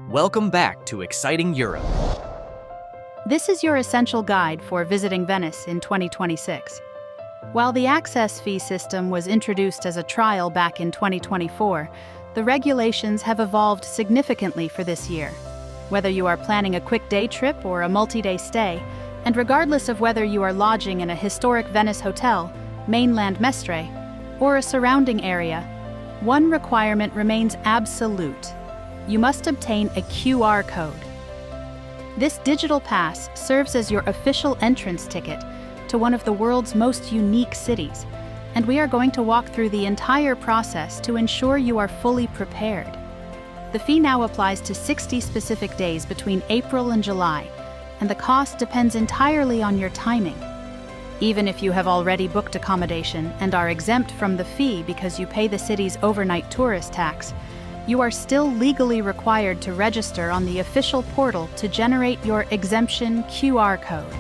Welcome back to Exciting Europe. This is your essential guide for visiting Venice in 2026. While the access fee system was introduced as a trial back in 2024, the regulations have evolved significantly for this year. Whether you are planning a quick day trip or a multi-day stay, and regardless of whether you are lodging in a historic Venice hotel, mainland Mestre, or a surrounding area, one requirement remains absolute. You must obtain a QR code. This digital pass serves as your official entrance ticket to one of the world's most unique cities, and we are going to walk through the entire process to ensure you are fully prepared. The fee now applies to 60 specific days between April and July, and the cost depends entirely on your timing. Even if you have already booked accommodation and are exempt from the fee because you pay the city's overnight tourist tax, you are still legally required to register on the official portal to generate your exemption QR code.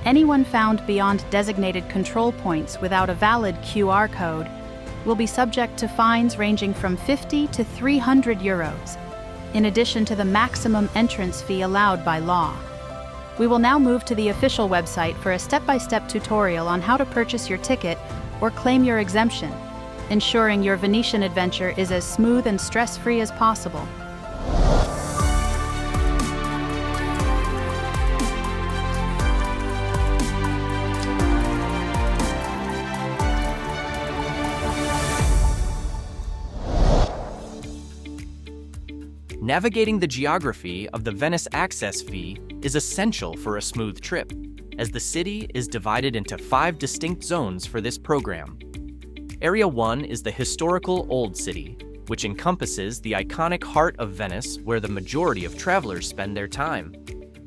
Anyone found beyond designated control points without a valid QR code will be subject to fines ranging from 50 to 300 euros, in addition to the maximum entrance fee allowed by law. We will now move to the official website for a step-by-step tutorial on how to purchase your ticket or claim your exemption, ensuring your Venetian adventure is as smooth and stress-free as possible. Navigating the geography of the Venice Access Fee is essential for a smooth trip, as the city is divided into 5 distinct zones for this program. Area 1 is the historical Old City, which encompasses the iconic heart of Venice where the majority of travelers spend their time.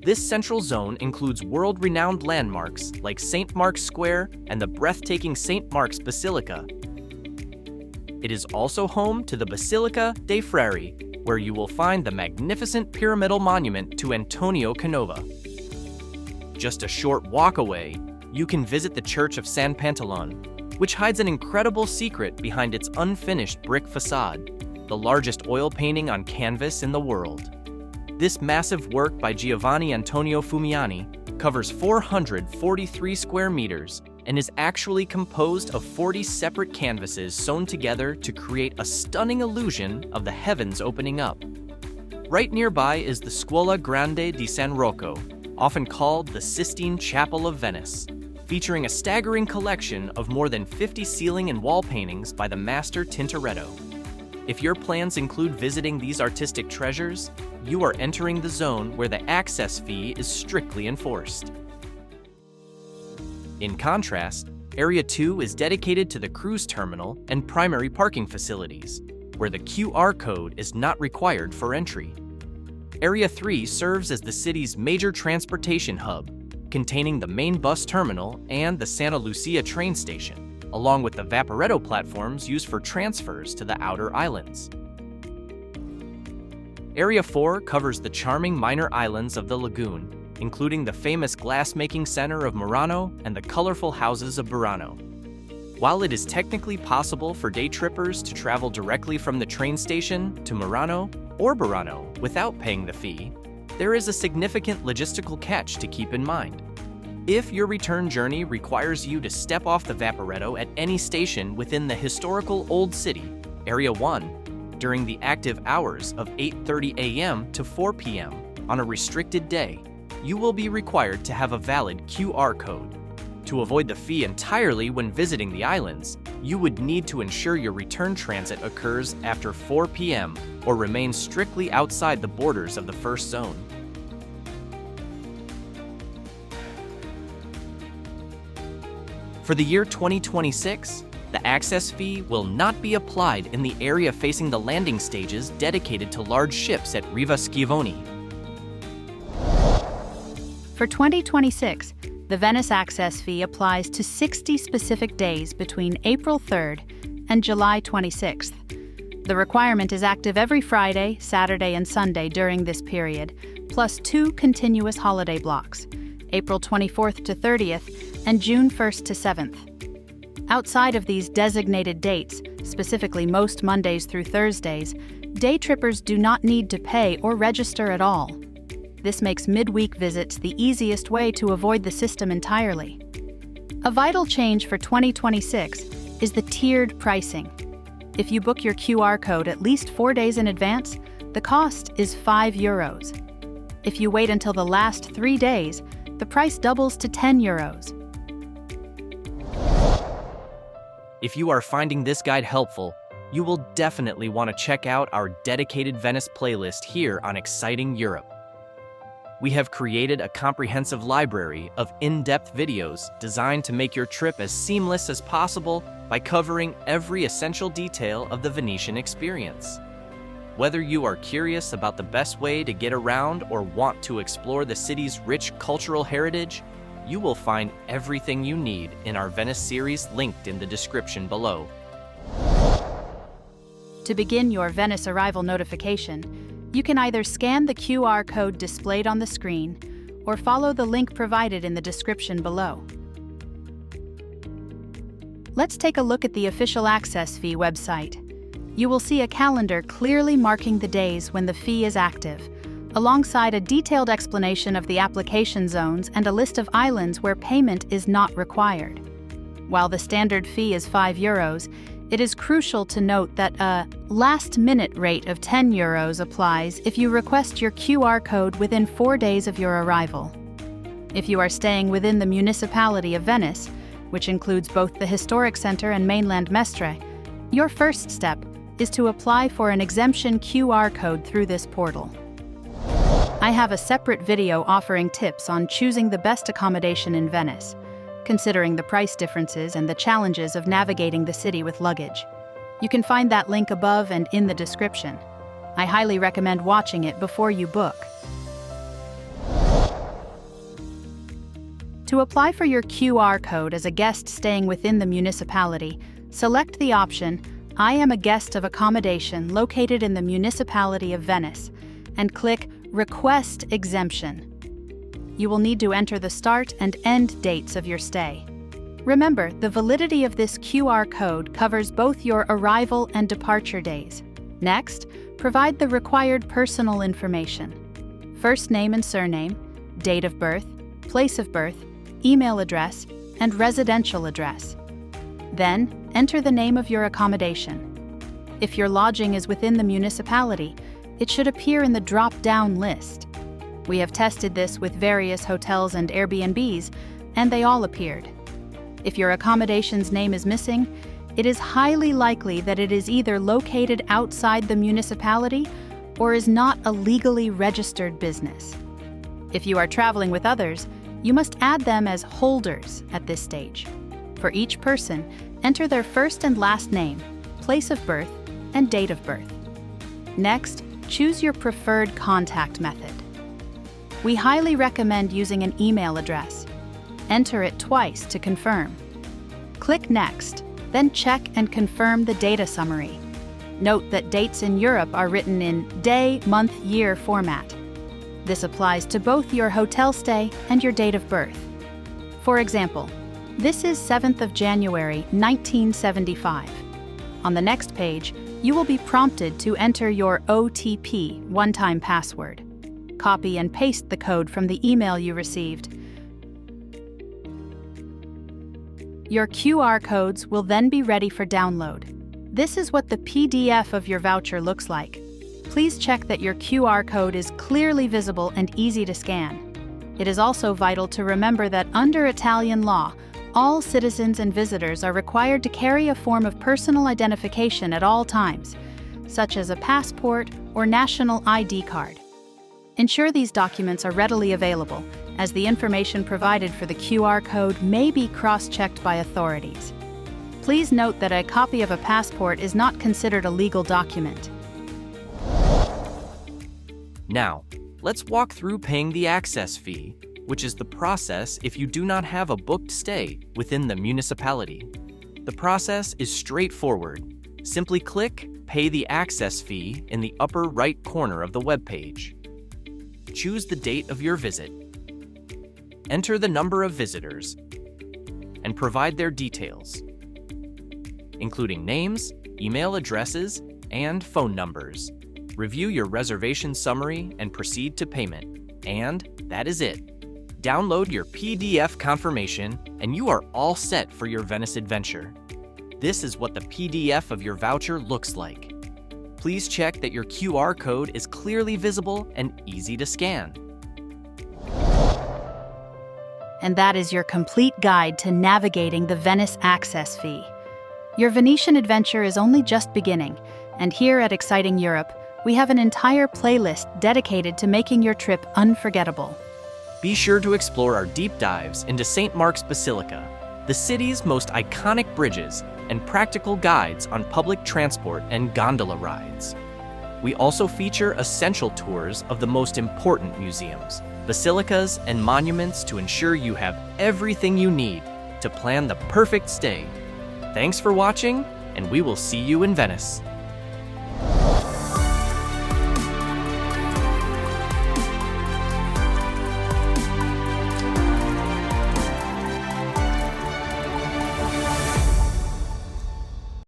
This central zone includes world-renowned landmarks like St. Mark's Square and the breathtaking St. Mark's Basilica. It is also home to the Basilica dei Frari, where you will find the magnificent pyramidal monument to Antonio Canova. Just a short walk away, you can visit the Church of San Pantalone, which hides an incredible secret behind its unfinished brick facade, the largest oil painting on canvas in the world. This massive work by Giovanni Antonio Fumiani covers 443 square meters and is actually composed of 40 separate canvases sewn together to create a stunning illusion of the heavens opening up. Right nearby is the Scuola Grande di San Rocco, often called the Sistine Chapel of Venice, featuring a staggering collection of more than 50 ceiling and wall paintings by the master Tintoretto. If your plans include visiting these artistic treasures, you are entering the zone where the access fee is strictly enforced. In contrast, Area 2 is dedicated to the cruise terminal and primary parking facilities, where the QR code is not required for entry. Area 3 serves as the city's major transportation hub, containing the main bus terminal and the Santa Lucia train station, along with the Vaporetto platforms used for transfers to the outer islands. Area 4 covers the charming minor islands of the lagoon, including the famous glass-making center of Murano and the colorful houses of Burano. While it is technically possible for day trippers to travel directly from the train station to Murano or Burano without paying the fee, there is a significant logistical catch to keep in mind. If your return journey requires you to step off the Vaporetto at any station within the historical Old City, Area 1, during the active hours of 8:30 a.m. to 4 p.m. on a restricted day, you will be required to have a valid QR code. To avoid the fee entirely when visiting the islands, you would need to ensure your return transit occurs after 4 p.m. or remains strictly outside the borders of the first zone. For the year 2026, the access fee will not be applied in the area facing the landing stages dedicated to large ships at Riva Schiavoni. For 2026, the Venice Access Fee applies to 60 specific days between April 3rd and July 26th. The requirement is active every Friday, Saturday, and Sunday during this period, plus 2 continuous holiday blocks, April 24th to 30th and June 1st to 7th. Outside of these designated dates, specifically most Mondays through Thursdays, day trippers do not need to pay or register at all. This makes midweek visits the easiest way to avoid the system entirely. A vital change for 2026 is the tiered pricing. If you book your QR code at least 4 days in advance, the cost is €5. If you wait until the last 3 days, the price doubles to €10. If you are finding this guide helpful, you will definitely want to check out our dedicated Venice playlist here on Exciting Europe. We have created a comprehensive library of in-depth videos designed to make your trip as seamless as possible by covering every essential detail of the Venetian experience. Whether you are curious about the best way to get around or want to explore the city's rich cultural heritage, you will find everything you need in our Venice series linked in the description below. To begin your Venice arrival notification, you can either scan the QR code displayed on the screen or follow the link provided in the description below. Let's take a look at the official access fee website. You will see a calendar clearly marking the days when the fee is active, alongside a detailed explanation of the application zones and a list of islands where payment is not required. While the standard fee is €5, it is crucial to note that a last-minute rate of €10 applies if you request your QR code within 4 days of your arrival. If you are staying within the Municipality of Venice, which includes both the historic center and mainland Mestre, your first step is to apply for an exemption QR code through this portal. I have a separate video offering tips on choosing the best accommodation in Venice, considering the price differences and the challenges of navigating the city with luggage. You can find that link above and in the description. I highly recommend watching it before you book. To apply for your QR code as a guest staying within the municipality, select the option "I am a guest of accommodation located in the Municipality of Venice" and click "Request Exemption." You will need to enter the start and end dates of your stay. Remember, the validity of this QR code covers both your arrival and departure days. Next, provide the required personal information: first name and surname, date of birth, place of birth, email address, and residential address. Then, enter the name of your accommodation. If your lodging is within the municipality, it should appear in the drop-down list. We have tested this with various hotels and Airbnbs, and they all appeared. If your accommodation's name is missing, it is highly likely that it is either located outside the municipality or is not a legally registered business. If you are traveling with others, you must add them as holders at this stage. For each person, enter their first and last name, place of birth, and date of birth. Next, choose your preferred contact method. We highly recommend using an email address. Enter it twice to confirm. Click Next, then check and confirm the data summary. Note that dates in Europe are written in day, month, year format. This applies to both your hotel stay and your date of birth. For example, this is 7th of January, 1975. On the next page, you will be prompted to enter your OTP, one-time password. Copy and paste the code from the email you received. Your QR codes will then be ready for download. This is what the PDF of your voucher looks like. Please check that your QR code is clearly visible and easy to scan. It is also vital to remember that under Italian law, all citizens and visitors are required to carry a form of personal identification at all times, such as a passport or national ID card. Ensure these documents are readily available, as the information provided for the QR code may be cross-checked by authorities. Please note that a copy of a passport is not considered a legal document. Now, let's walk through paying the access fee, which is the process if you do not have a booked stay within the municipality. The process is straightforward. Simply click Pay the Access Fee in the upper right corner of the webpage. Choose the date of your visit. Enter the number of visitors and provide their details, including names, email addresses, and phone numbers. Review your reservation summary and proceed to payment. And that is it. Download your PDF confirmation and you are all set for your Venice adventure. This is what the PDF of your voucher looks like. Please check that your QR code is clearly visible and easy to scan. And that is your complete guide to navigating the Venice Access Fee. Your Venetian adventure is only just beginning, and here at Exciting Europe, we have an entire playlist dedicated to making your trip unforgettable. Be sure to explore our deep dives into St. Mark's Basilica, the city's most iconic bridges, and practical guides on public transport and gondola rides. We also feature essential tours of the most important museums, basilicas, and monuments to ensure you have everything you need to plan the perfect stay. Thanks for watching, and we will see you in Venice.